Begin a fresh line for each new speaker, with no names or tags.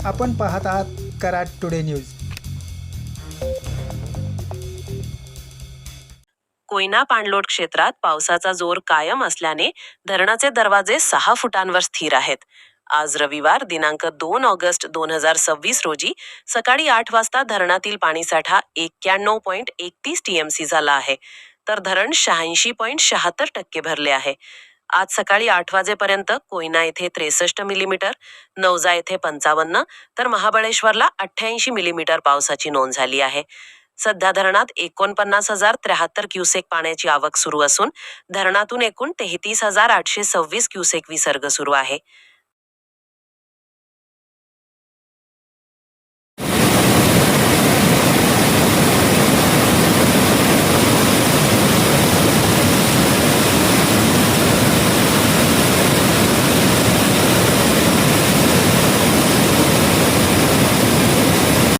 आपण पाहत आहात कराड टुडे न्यूज.
कोयना पाणलोट क्षेत्रात पावसाचा जोर कायम असल्याने धरणाचे दरवाजे 6 फुटांवर स्थिर आहेत. आज रविवार दिनांक 2 ऑगस्ट 2026 रोजी सकाळी 8 वाजता धरणातील पाणीसाठा 91.31 TMC झाला आहे, तर धरण 86.76% भरले आहे. आज सकाळी 8 वाजेपर्यंत कोयना येथे 63 मिलीमीटर, नवजा येथे 55, तर महाबळेश्वरला 88 मिलीमीटर पावसाची नोंद झाली आहे. सध्या धरणात 49,073 क्युसेक पाण्याची आवक सुरू असून धरणातून एकूण 33,826 क्युसेक विसर्ग सुरू आहे.